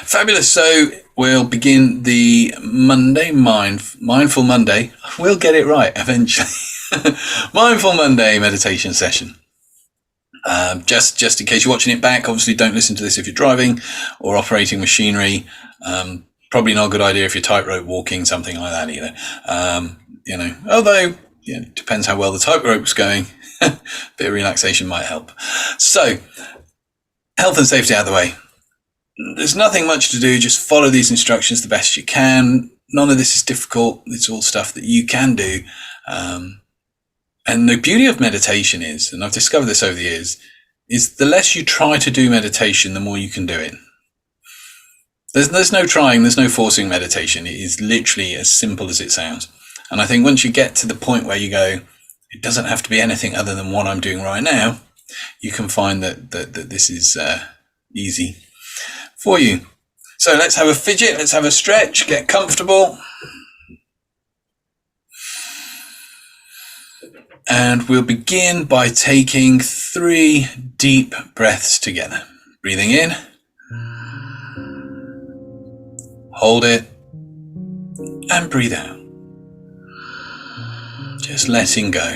Fabulous. So we'll begin the Monday Mindful Monday. We'll get it right eventually. Mindful Monday meditation session. Just in case you're watching it back, obviously don't listen to this if you're driving or operating machinery. Probably not a good idea if you're tightrope walking, something like that either. Although depends how well the tightrope's going. Bit of relaxation might help. So, health and safety out of the way. There's nothing much to do. Just follow these instructions the best you can. None of this is difficult. It's all stuff that you can do. And the beauty of meditation is, and I've discovered this over the years, is the less you try to do meditation, the more you can do it. There's no trying, there's no forcing meditation. It is literally as simple as it sounds. And I think once you get to the point where you go, it doesn't have to be anything other than what I'm doing right now, you can find that this is easy for you. So let's have a fidget, let's have a stretch, get comfortable. And we'll begin by taking 3 deep breaths together. Breathing in. Hold it. And breathe out. Just letting go.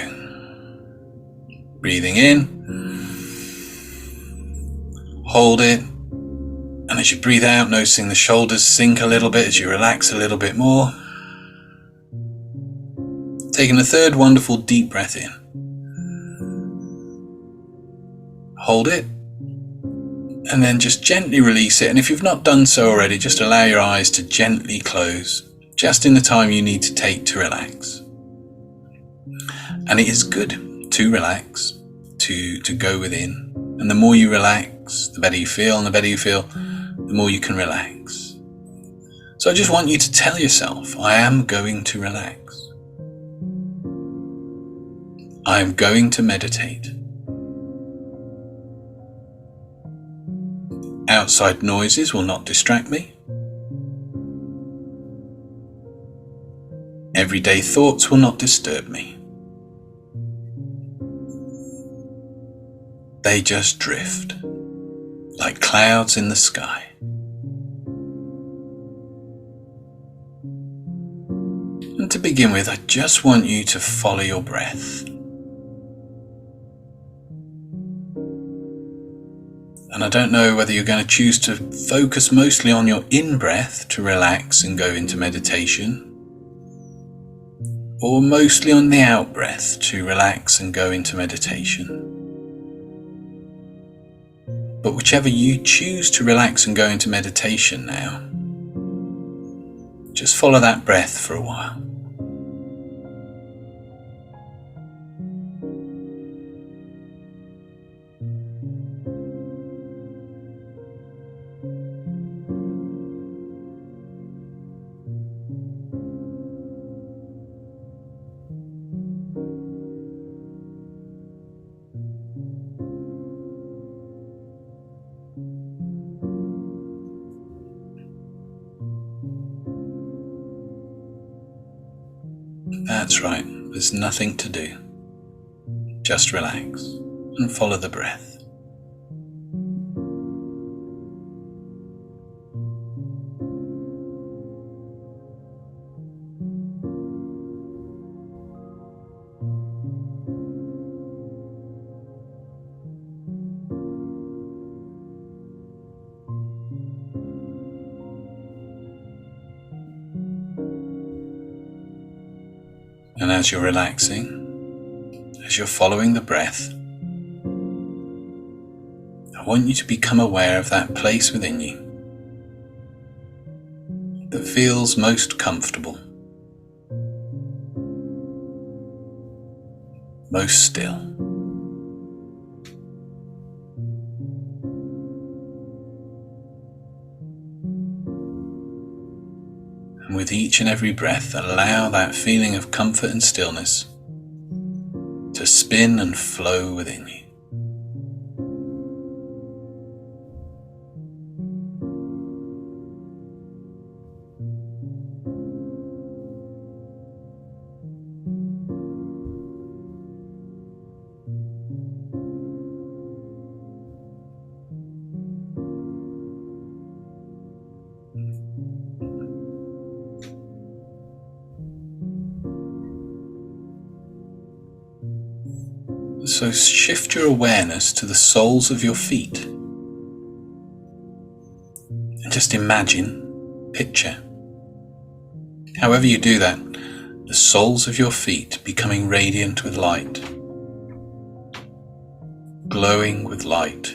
Breathing in. Hold it. And as you breathe out, noticing the shoulders sink a little bit as you relax a little bit more. Taking a 3rd wonderful deep breath in. Hold it. And then just gently release it. And if you've not done so already, just allow your eyes to gently close, just in the time you need to take to relax. And it is good to relax, to go within. And the more you relax, the better you feel. And the better you feel, the more you can relax. So I just want you to tell yourself, I am going to relax. I am going to meditate. Outside noises will not distract me. Everyday thoughts will not disturb me. They just drift, like clouds in the sky. And to begin with, I just want you to follow your breath. And I don't know whether you're going to choose to focus mostly on your in-breath to relax and go into meditation, or mostly on the out-breath to relax and go into meditation. But whichever you choose to relax and go into meditation now, just follow that breath for a while. That's right, there's nothing to do. Just relax and follow the breath. And as you're relaxing, as you're following the breath, I want you to become aware of that place within you that feels most comfortable, most still. And with each and every breath, allow that feeling of comfort and stillness to spin and flow within you. So shift your awareness to the soles of your feet. And just imagine, picture, however you do that, the soles of your feet becoming radiant with light, glowing with light.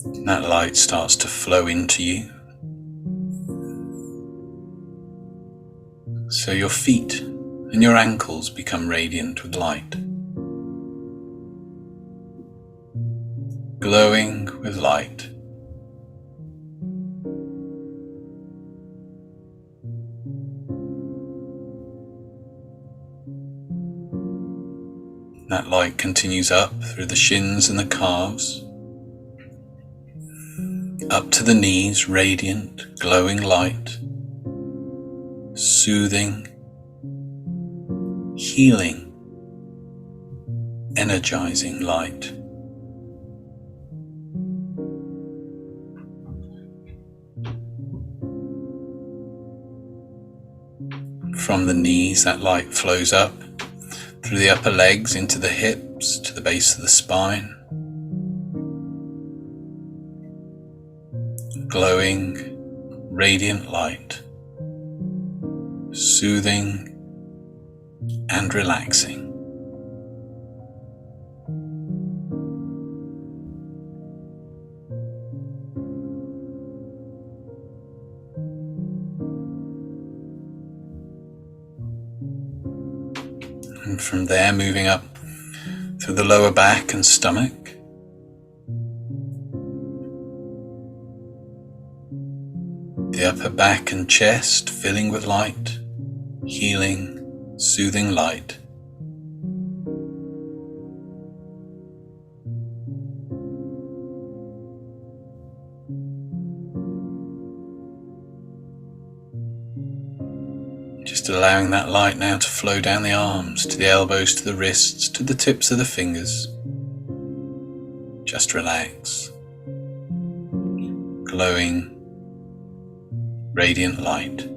And that light starts to flow into you. So your feet and your ankles become radiant with light, glowing with light. That light continues up through the shins and the calves, up to the knees, radiant, glowing light, soothing, healing, energizing light. From the knees, that light flows up through the upper legs into the hips to the base of the spine, glowing, radiant light, soothing and relaxing. And from there, moving up through the lower back and stomach, the upper back and chest filling with light, healing, soothing light. Just allowing that light now to flow down the arms, to the elbows, to the wrists, to the tips of the fingers. Just relax. Glowing, radiant light.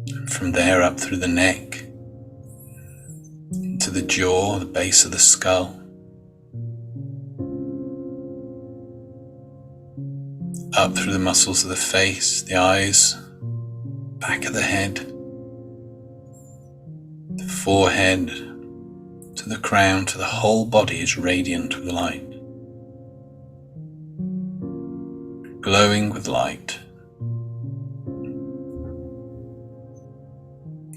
And from there up through the neck, into the jaw, the base of the skull, up through the muscles of the face, the eyes, back of the head, the forehead, to the crown, to the whole body is radiant with light, glowing with light.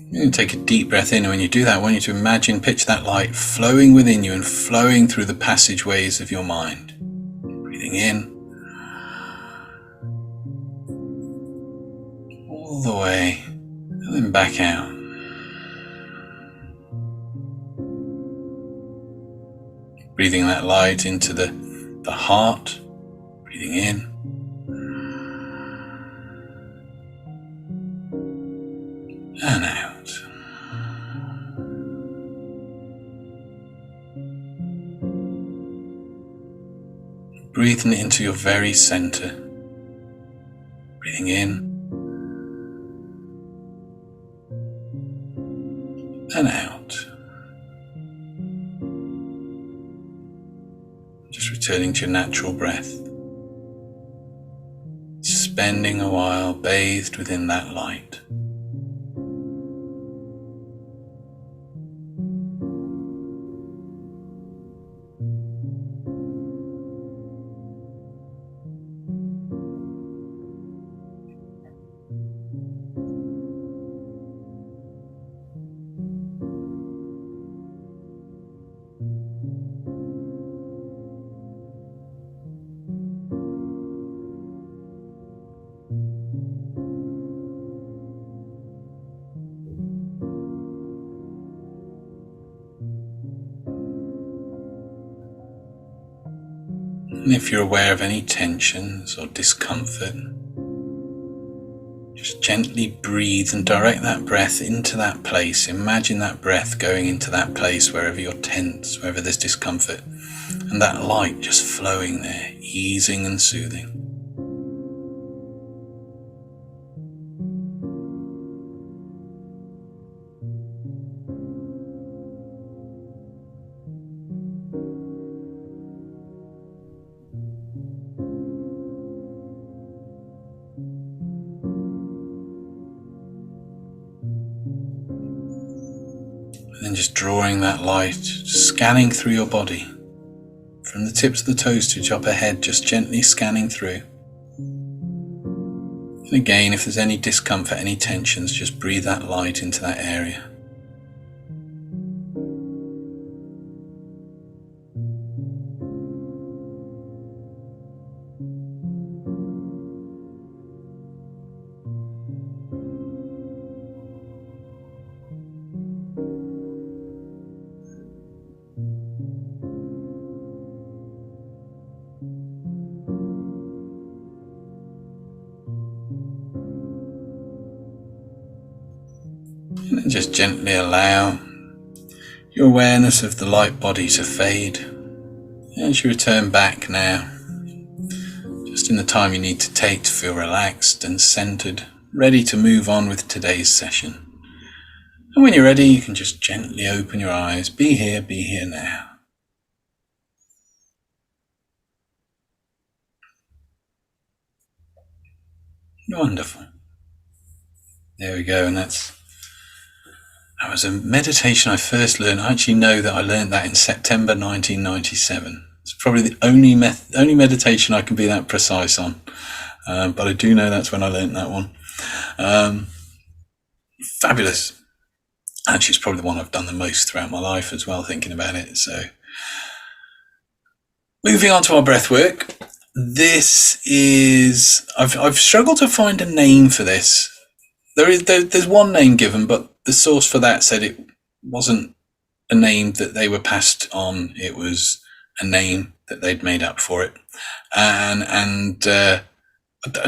You're going to take a deep breath in, and when you do that, I want you to imagine, picture that light flowing within you and flowing through the passageways of your mind. Breathing in, all the way, and then back out. Breathing that light into the heart, breathing in, and out. Breathing into your very center, breathing in and out. Just returning to your natural breath, spending a while bathed within that light. And if you're aware of any tensions or discomfort, Just gently breathe and direct that breath into that place. Imagine that breath going into that place wherever you're tense, wherever there's discomfort, and that light just flowing there, easing and soothing. And then just drawing that light, scanning through your body, from the tips of the toes to the top of the head, just gently scanning through. And again, if there's any discomfort, any tensions, just breathe that light into that area. And then just gently allow your awareness of the light body to fade. As you return back now, just in the time you need to take to feel relaxed and centered, ready to move on with today's session. And when you're ready, you can just gently open your eyes. Be here now. Wonderful. There we go, and that was a meditation I first learned. I actually know that I learned that in September 1997. It's probably the only meditation I can be that precise on, but I do know that's when I learned that one. Fabulous. Actually, it's probably the one I've done the most throughout my life as well, thinking about it. So, moving on to our breath work. This is, I've struggled to find a name for this. There's one name given, but the source for that said it wasn't a name that they were passed on. It was a name that they'd made up for it, and I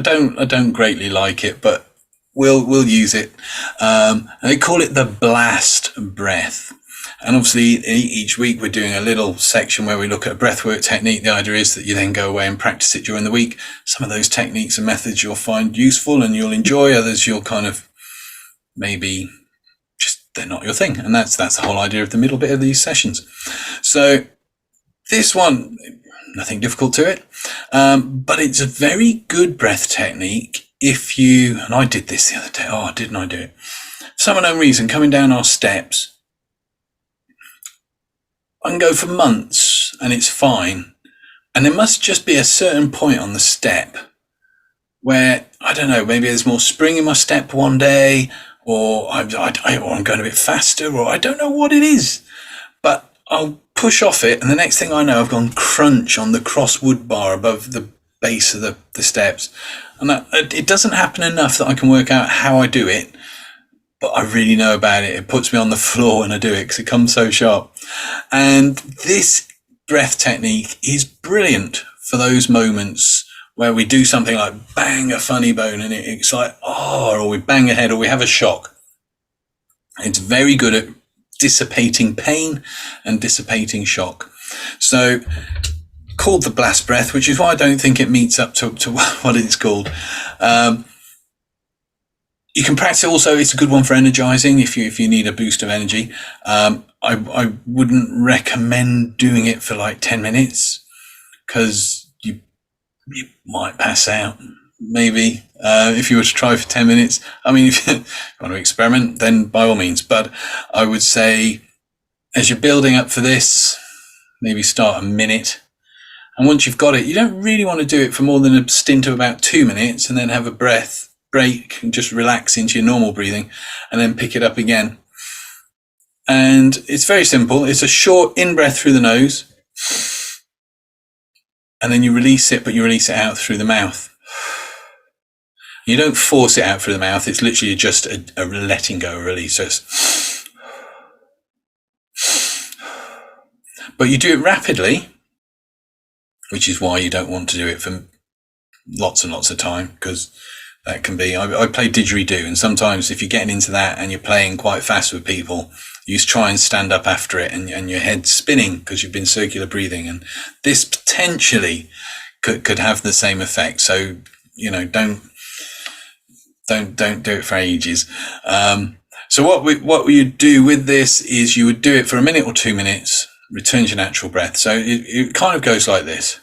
don't greatly like it, but we'll use it. And they call it the blast breath. And obviously, each week we're doing a little section where we look at a breathwork technique. The idea is that you then go away and practice it during the week. Some of those techniques and methods you'll find useful and you'll enjoy. Others you'll kind of maybe just they're not your thing. And that's the whole idea of the middle bit of these sessions. So this one, nothing difficult to it, but it's a very good breath technique if you, and I did this the other day. Oh, didn't I do it? For some unknown reason, coming down our steps, I can go for months and it's fine. And there must just be a certain point on the step where, I don't know, maybe there's more spring in my step one day, or I'm going a bit faster, or I don't know what it is. But I'll push off it, and the next thing I know, I've gone crunch on the cross wood bar above the base of the steps. And it doesn't happen enough that I can work out how I do it. But I really know about it. It puts me on the floor when I do it because it comes so sharp. And this breath technique is brilliant for those moments where we do something like bang a funny bone and it's like, oh, or we bang a head or we have a shock. It's very good at dissipating pain and dissipating shock. So called the blast breath, which is why I don't think it meets up to what it's called. You can practice it also. It's a good one for energizing if you need a boost of energy. I wouldn't recommend doing it for like 10 minutes because you might pass out. Maybe if you were to try for 10 minutes. I mean, if you want to experiment, then by all means. But I would say as you're building up for this, maybe start a minute. And once you've got it, you don't really want to do it for more than a stint of about 2 minutes and then have a breath break and just relax into your normal breathing and then pick it up again. And it's very simple. It's a short in-breath through the nose and then you release it, but you release it out through the mouth. You don't force it out through the mouth. It's literally just a letting go, release. So it's, but you do it rapidly, which is why you don't want to do it for lots and lots of time, because that can be. I play didgeridoo, and sometimes if you're getting into that and you're playing quite fast with people, you try and stand up after it, and your head's spinning because you've been circular breathing, and this potentially could have the same effect. So don't do it for ages. So what you do with this is you would do it for a minute or 2 minutes, return to your natural breath. So it kind of goes like this.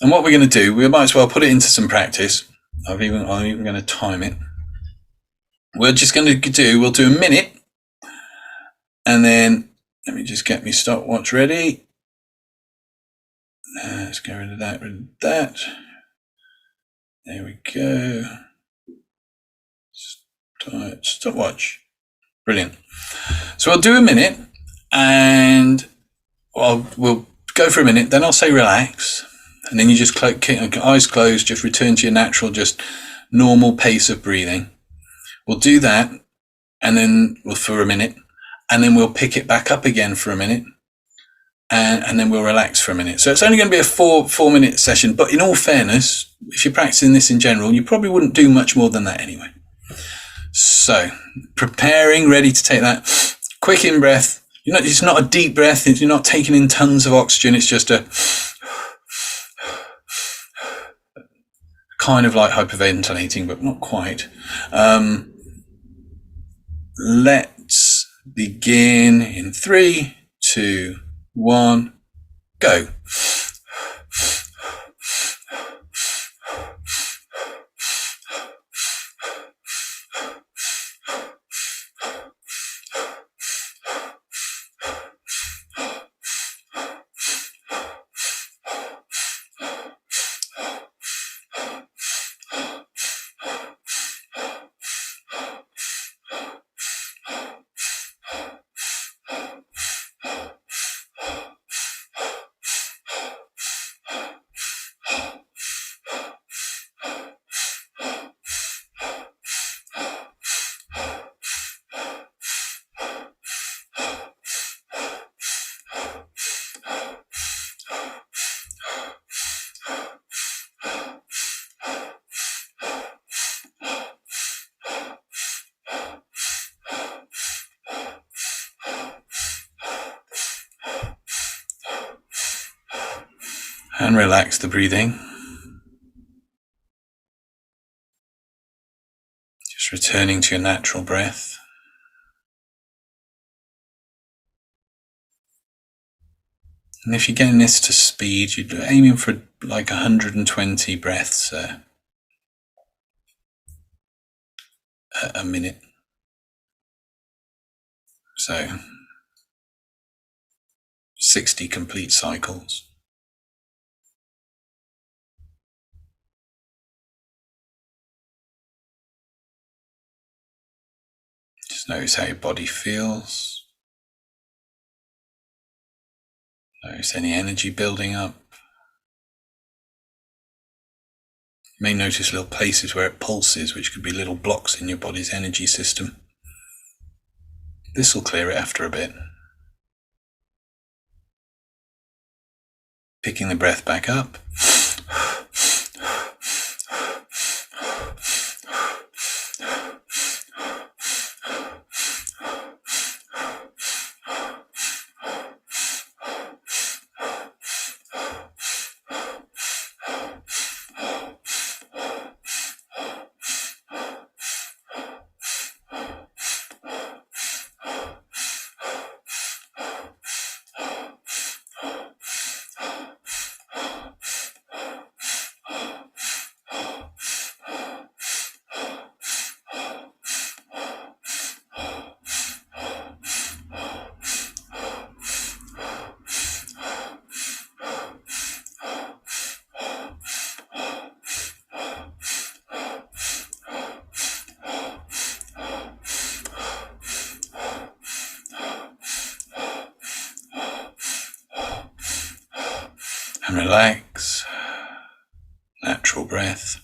And what we're going to do, we might as well put it into some practice. I'm even going to time it. We're just going to we'll do a minute, and then let me just get my stopwatch ready. Let's get rid of that. There we go. Stopwatch. Brilliant. So we'll do a minute, and we'll go for a minute, then I'll say relax, and then you just keep eyes closed, just return to your natural, just normal pace of breathing. We'll do that, and then for a minute, and then we'll pick it back up again for a minute, and then we'll relax for a minute. So it's only going to be a 4-minute session, but in all fairness, if you're practicing this in general, you probably wouldn't do much more than that anyway. So preparing, ready to take that quick in breath. It's not a deep breath. You're not taking in tons of oxygen. It's just a kind of like hyperventilating, but not quite. Let's begin in 3, 2, 1, go. And relax the breathing. Just returning to your natural breath. And if you're getting this to speed, you're aiming for like 120 breaths a minute. So 60 complete cycles. Just notice how your body feels. Notice any energy building up. You may notice little places where it pulses, which could be little blocks in your body's energy system. This will clear it after a bit. Picking the breath back up. And relax. Natural breath.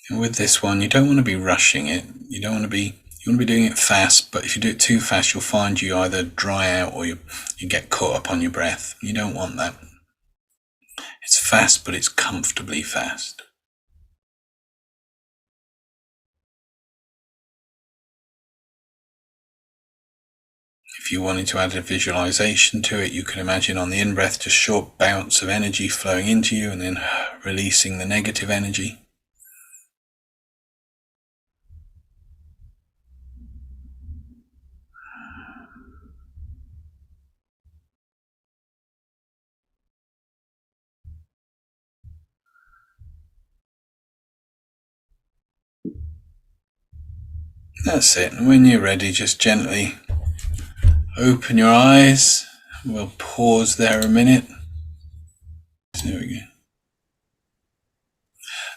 And with this one, you don't want to be rushing it. You want to be doing it fast, but if you do it too fast, you'll find you either dry out or you get caught up on your breath. You don't want that. It's fast, but it's comfortably fast. If you wanted to add a visualization to it, you can imagine on the in-breath just short bouts of energy flowing into you and then releasing the negative energy. That's it. And when you're ready, just gently open your eyes. We'll pause there a minute. There we go.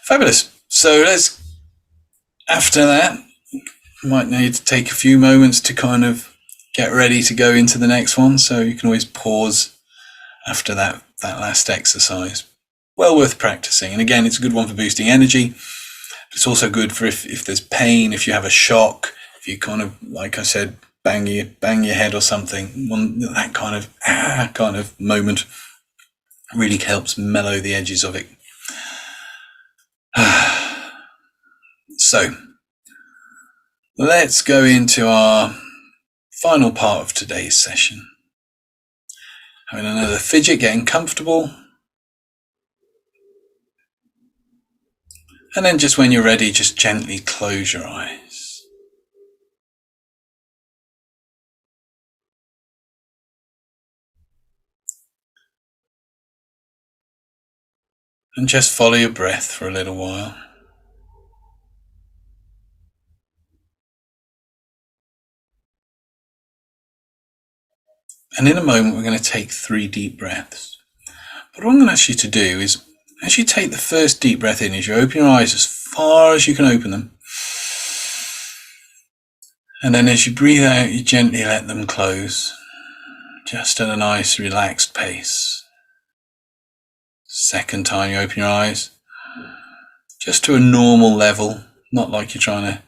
Fabulous. So after that, you might need to take a few moments to kind of get ready to go into the next one. So you can always pause after that last exercise. Well worth practicing. And again, it's a good one for boosting energy. It's also good for if there's pain, if you have a shock, if you kind of, like I said, bang your head or something. That kind of moment really helps mellow the edges of it. So let's go into our final part of today's session. Having another fidget, getting comfortable. And then just when you're ready, just gently close your eyes. And just follow your breath for a little while. And in a moment, we're going to take 3 deep breaths. But what I'm going to ask you to do is, as you take the first deep breath in, is you open your eyes as far as you can open them. And then as you breathe out, you gently let them close, just at a nice relaxed pace. Second time you open your eyes, just to a normal level, not like you're trying to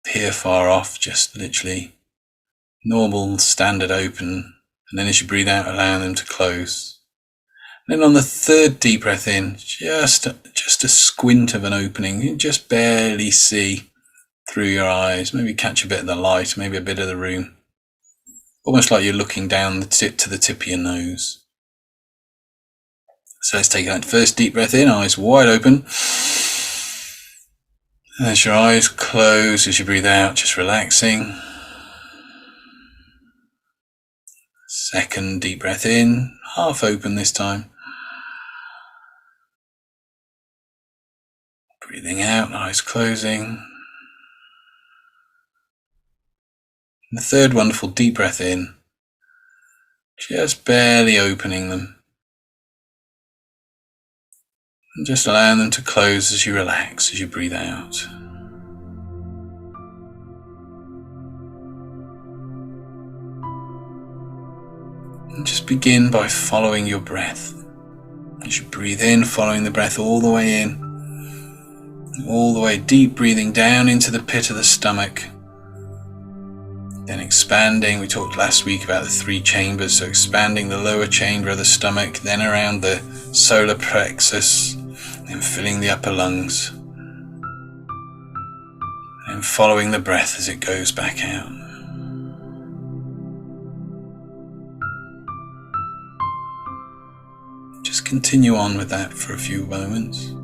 peer far off, just literally normal, standard open. And then as you breathe out, allow them to close. And then on the third deep breath in, just a squint of an opening. You just barely see through your eyes, maybe catch a bit of the light, maybe a bit of the room. Almost like you're looking down the tip to the tip of your nose. So let's take that first deep breath in, eyes wide open. And as your eyes close, as you breathe out, just relaxing. Second deep breath in, half open this time. Breathing out, eyes closing. And the third wonderful deep breath in, just barely opening them. And just allowing them to close as you relax, as you breathe out. And just begin by following your breath. As you breathe in, following the breath all the way in, all the way deep, breathing down into the pit of the stomach. Then expanding, we talked last week about the 3 chambers, so expanding the lower chamber of the stomach, then around the solar plexus, then filling the upper lungs. And following the breath as it goes back out. Just continue on with that for a few moments.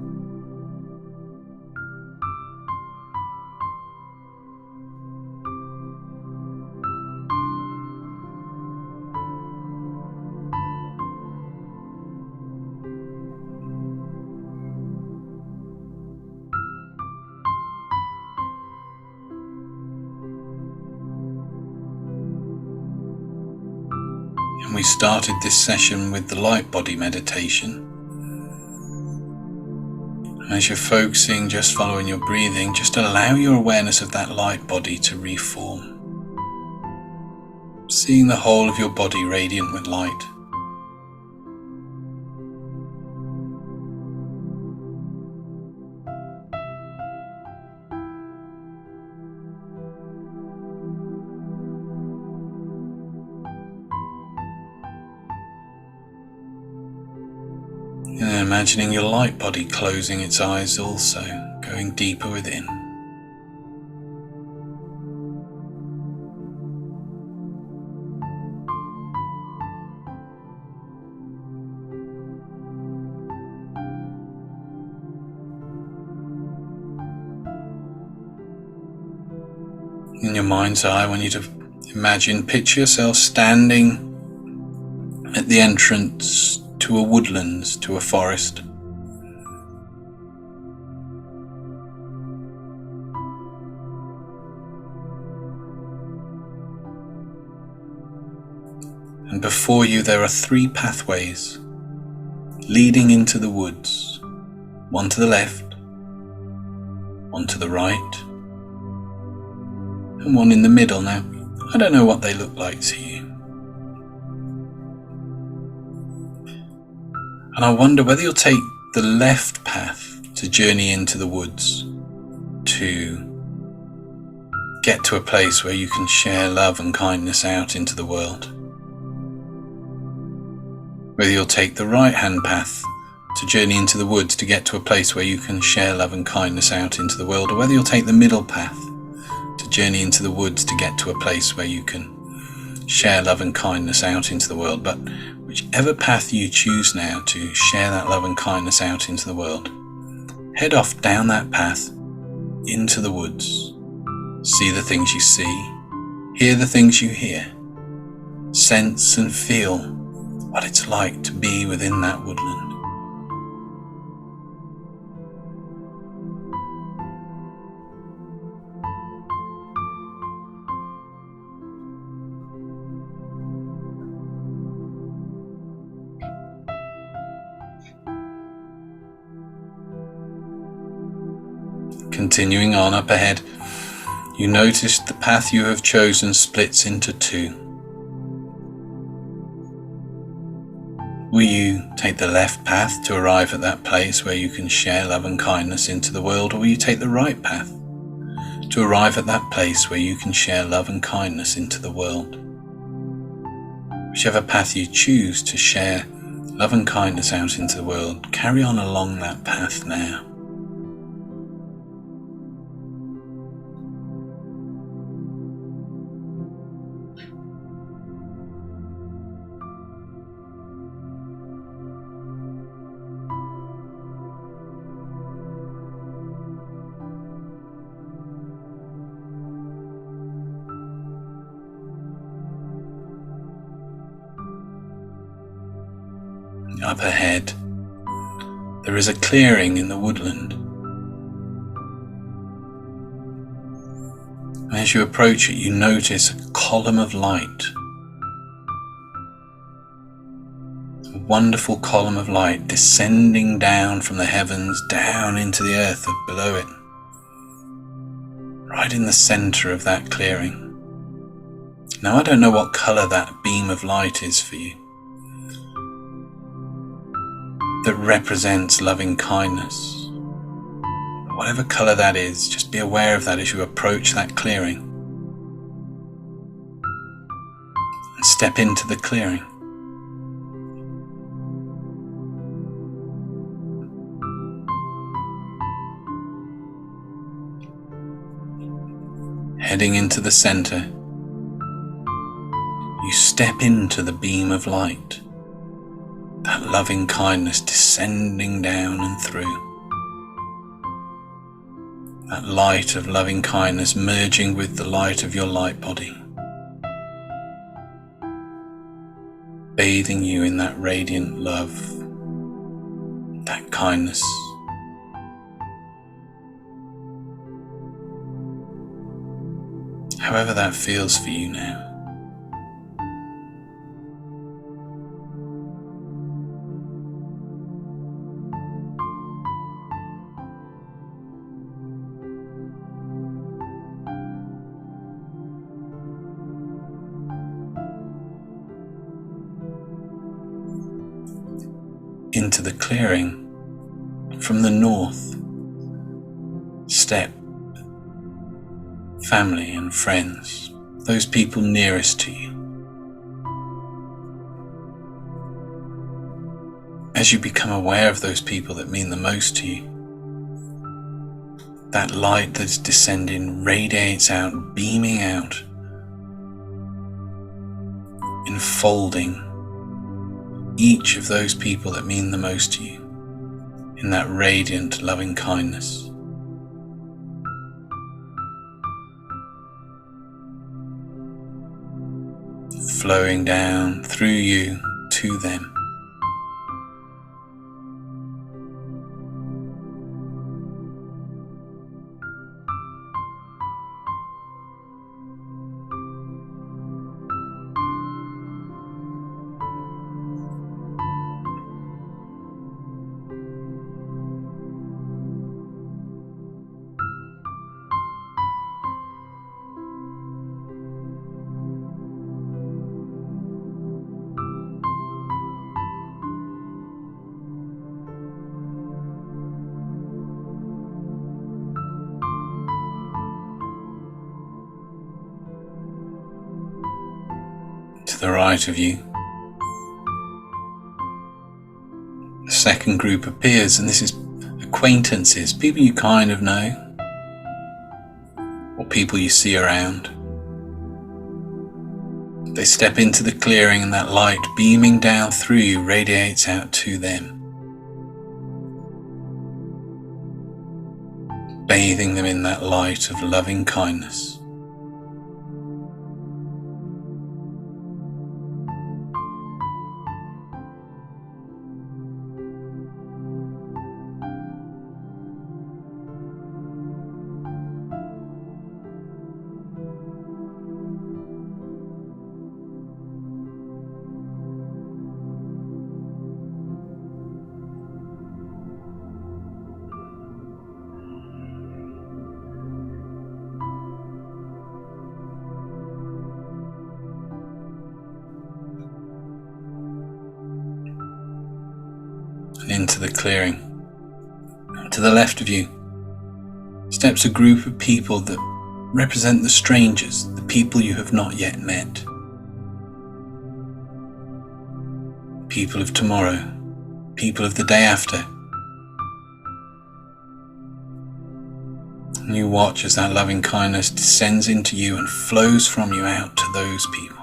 And we started this session with the light body meditation. As you're focusing, just following your breathing, just allow your awareness of that light body to reform. Seeing the whole of your body radiant with light. And imagining your light body closing its eyes also, going deeper within. In your mind's eye, I want you to picture yourself standing at the entrance to a woodlands, to a forest. And before you there are 3 pathways leading into the woods. One to the left, one to the right, and one in the middle. Now, I don't know what they look like to you. And I wonder whether you'll take the left path to journey into the woods, to get to a place where you can share love and kindness out into the world. Whether you'll take the right-hand path to journey into the woods to get to a place where you can share love and kindness out into the world, or whether you'll take the middle path to journey into the woods to get to a place where you can share love and kindness out into the world. But whichever path you choose now to share that love and kindness out into the world, head off down that path into the woods. See the things you see, hear the things you hear, sense and feel what it's like to be within that woodland. Continuing on up ahead, you notice the path you have chosen splits into 2. Will you take the left path to arrive at that place where you can share love and kindness into the world, or will you take the right path to arrive at that place where you can share love and kindness into the world? Whichever path you choose to share love and kindness out into the world, carry on along that path now. Up ahead, there is a clearing in the woodland. As you approach it, you notice a column of light. A wonderful column of light descending down from the heavens, down into the earth below it. Right in the center of that clearing. Now, I don't know what color that beam of light is for you, that represents loving kindness. Whatever colour that is, just be aware of that as you approach that clearing. And step into the clearing. Heading into the centre, you step into the beam of light. That loving kindness descending down and through. That light of loving kindness merging with the light of your light body. Bathing you in that radiant love, that kindness. However that feels for you now. Into the clearing from the north step family and friends, those people nearest to you. as you become aware of those people that mean the most to you, that light that's descending radiates out, beaming out, enfolding each of those people that mean the most to you in that radiant loving kindness. Flowing down through you to them. To the right of you, the second group appears, and this is acquaintances, people you kind of know, or people you see around. They step into the clearing, and that light beaming down through you radiates out to them, bathing them in that light of loving kindness. Into the clearing. To the left of you steps a group of people that represent the strangers, the people you have not yet met. People of tomorrow, people of the day after. And you watch as that loving kindness descends into you and flows from you out to those people.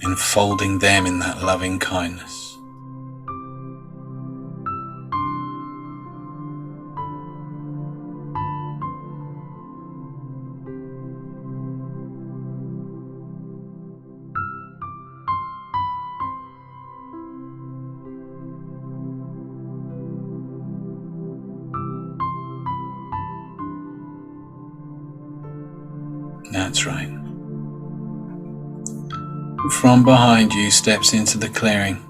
Enfolding them in that loving kindness. That's right. From behind you steps into the clearing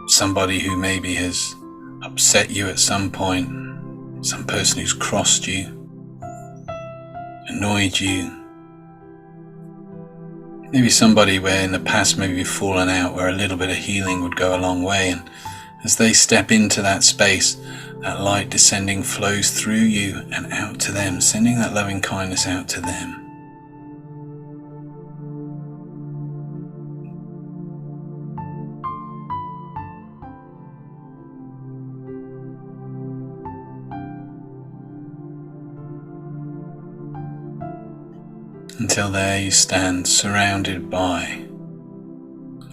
somebody who maybe has upset you at some point, some person who's crossed you, annoyed you, maybe somebody where in the past maybe you've fallen out, where a little bit of healing would go a long way. And as they step into that space, that light descending flows through you and out to them, sending that loving kindness out to them. Until there you stand, surrounded by,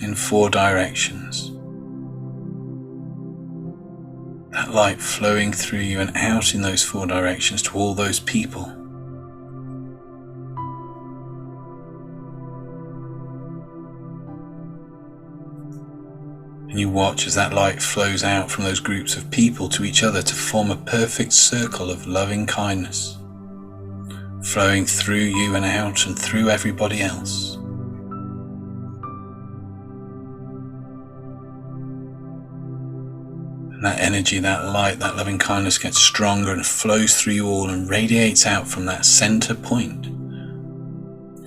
in 4 directions, that light flowing through you and out in those 4 directions to all those people. And you watch as that light flows out from those groups of people to each other to form a perfect circle of loving kindness, flowing through you and out and through everybody else. And that energy, that light, that loving kindness gets stronger and flows through you all and radiates out from that center point,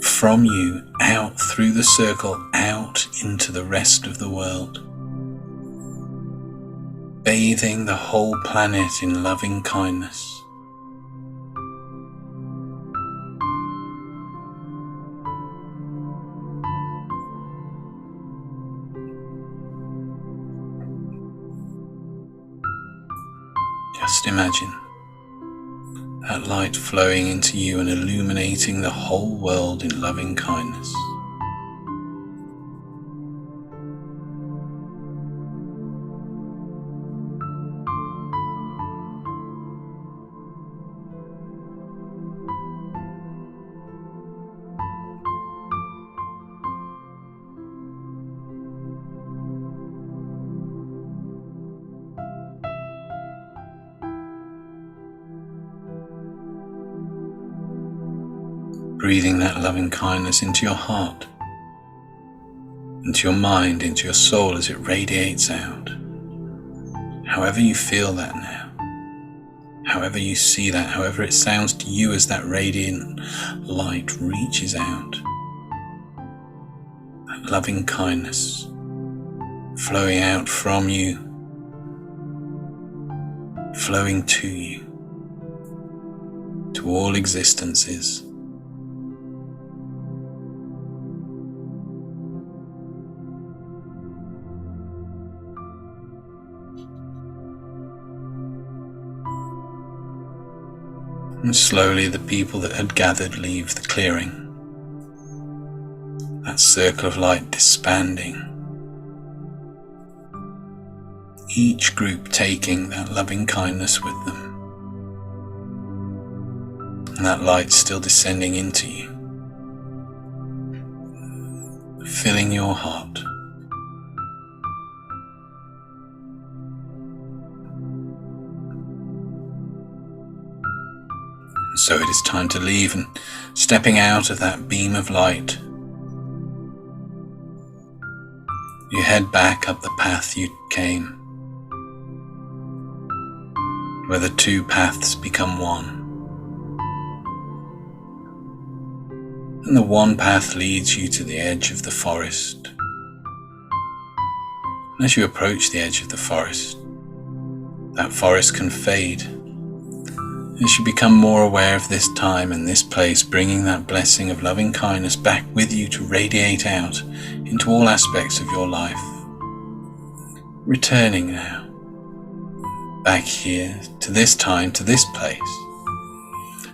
from you out through the circle, out into the rest of the world, bathing the whole planet in loving kindness. Just imagine that light flowing into you and illuminating the whole world in loving kindness. Breathing that loving kindness into your heart, into your mind, into your soul as it radiates out. However you feel that now, however you see that, however it sounds to you as that radiant light reaches out. That loving kindness flowing out from you, flowing to you, to all existences. And slowly the people that had gathered leave the clearing, that circle of light disbanding, each group taking that loving kindness with them, and that light still descending into you, filling your heart. So it is time to leave, and stepping out of that beam of light, you head back up the path you came, where the two paths become one. And the one path leads you to the edge of the forest. And as you approach the edge of the forest, that forest can fade. As you become more aware of this time and this place, bringing that blessing of loving kindness back with you to radiate out into all aspects of your life. Returning now, back here, to this time, to this place.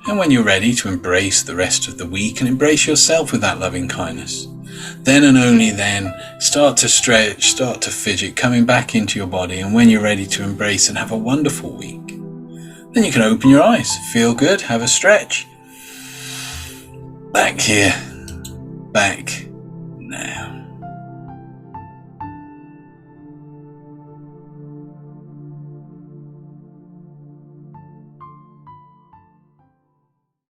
And when you're ready to embrace the rest of the week and embrace yourself with that loving kindness, then and only then, start to stretch, start to fidget, coming back into your body. And when you're ready to embrace and have a wonderful week, then you can open your eyes, feel good, have a stretch. Back here, back now.